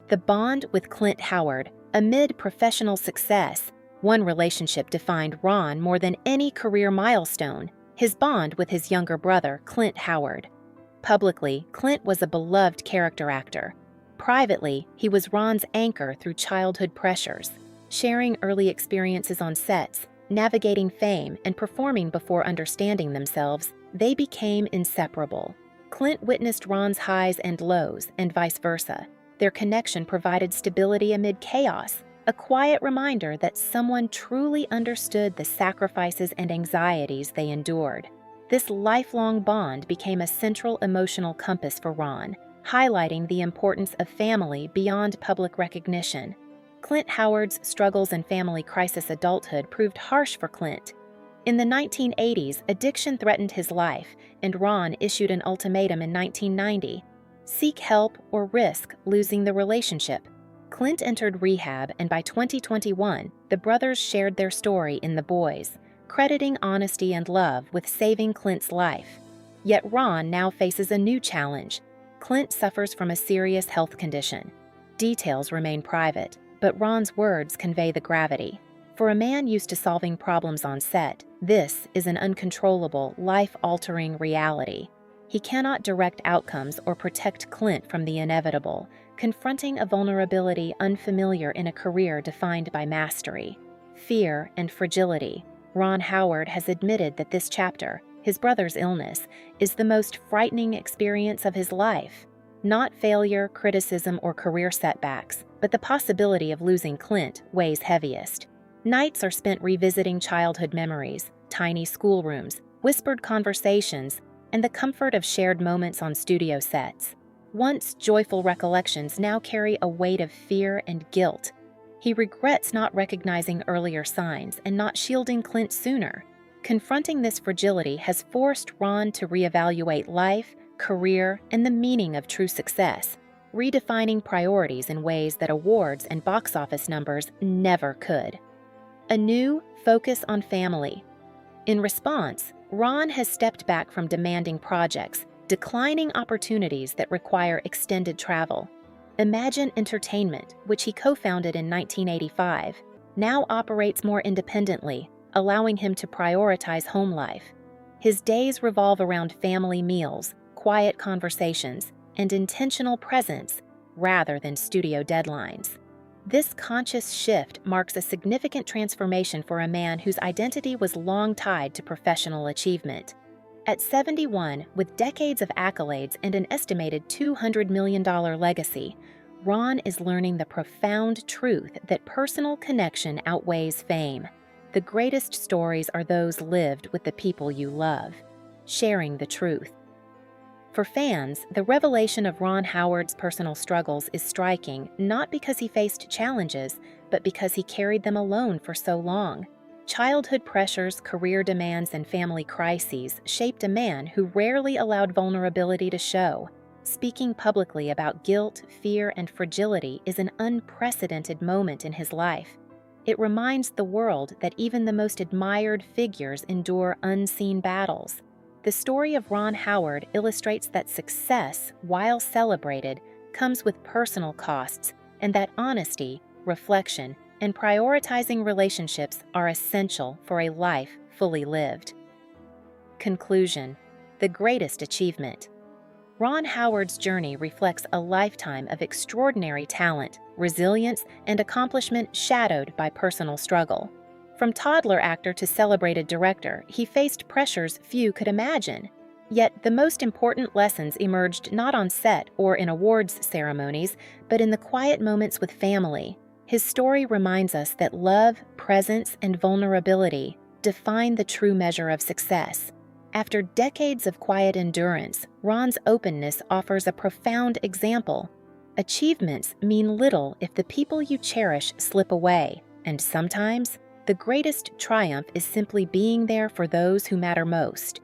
The bond with Clint Howard, amid professional success, one relationship defined Ron more than any career milestone, his bond with his younger brother, Clint Howard. Publicly, Clint was a beloved character actor. Privately, he was Ron's anchor through childhood pressures, sharing early experiences on sets, navigating fame, and performing before understanding themselves. They became inseparable. Clint witnessed Ron's highs and lows, and vice versa. Their connection provided stability amid chaos, a quiet reminder that someone truly understood the sacrifices and anxieties they endured. This lifelong bond became a central emotional compass for Ron, highlighting the importance of family beyond public recognition. Clint Howard's struggles and family crisis adulthood proved harsh for Clint. In the 1980s, addiction threatened his life, and Ron issued an ultimatum in 1990: seek help or risk losing the relationship. Clint entered rehab, and by 2021, the brothers shared their story in The Boys, crediting honesty and love with saving Clint's life. Yet Ron now faces a new challenge. Clint suffers from a serious health condition. Details remain private, but Ron's words convey the gravity. For a man used to solving problems on set, this is an uncontrollable, life-altering reality. He cannot direct outcomes or protect Clint from the inevitable, confronting a vulnerability unfamiliar in a career defined by mastery, fear, and fragility. Ron Howard has admitted that this chapter, his brother's illness, is the most frightening experience of his life. Not failure, criticism, or career setbacks, but the possibility of losing Clint weighs heaviest. Nights are spent revisiting childhood memories, tiny schoolrooms, whispered conversations, and the comfort of shared moments on studio sets. Once joyful recollections now carry a weight of fear and guilt. He regrets not recognizing earlier signs and not shielding Clint sooner. Confronting this fragility has forced Ron to reevaluate life, career, and the meaning of true success, redefining priorities in ways that awards and box office numbers never could. A new focus on family. In response, Ron has stepped back from demanding projects, declining opportunities that require extended travel. Imagine Entertainment, which he co-founded in 1985, now operates more independently, allowing him to prioritize home life. His days revolve around family meals, quiet conversations, and intentional presence rather than studio deadlines. This conscious shift marks a significant transformation for a man whose identity was long tied to professional achievement. At 71, with decades of accolades and an estimated $200 million legacy, Ron is learning the profound truth that personal connection outweighs fame. The greatest stories are those lived with the people you love, sharing the truth. For fans, the revelation of Ron Howard's personal struggles is striking not because he faced challenges, but because he carried them alone for so long. Childhood pressures, career demands, and family crises shaped a man who rarely allowed vulnerability to show. Speaking publicly about guilt, fear, and fragility is an unprecedented moment in his life. It reminds the world that even the most admired figures endure unseen battles. The story of Ron Howard illustrates that success, while celebrated, comes with personal costs, and that honesty, reflection, and prioritizing relationships are essential for a life fully lived. Conclusion: the greatest achievement. Ron Howard's journey reflects a lifetime of extraordinary talent, resilience, and accomplishment shadowed by personal struggle. From toddler actor to celebrated director, he faced pressures few could imagine. Yet the most important lessons emerged not on set or in awards ceremonies, but in the quiet moments with family. His story reminds us that love, presence, and vulnerability define the true measure of success. After decades of quiet endurance, Ron's openness offers a profound example. Achievements mean little if the people you cherish slip away, and sometimes the greatest triumph is simply being there for those who matter most.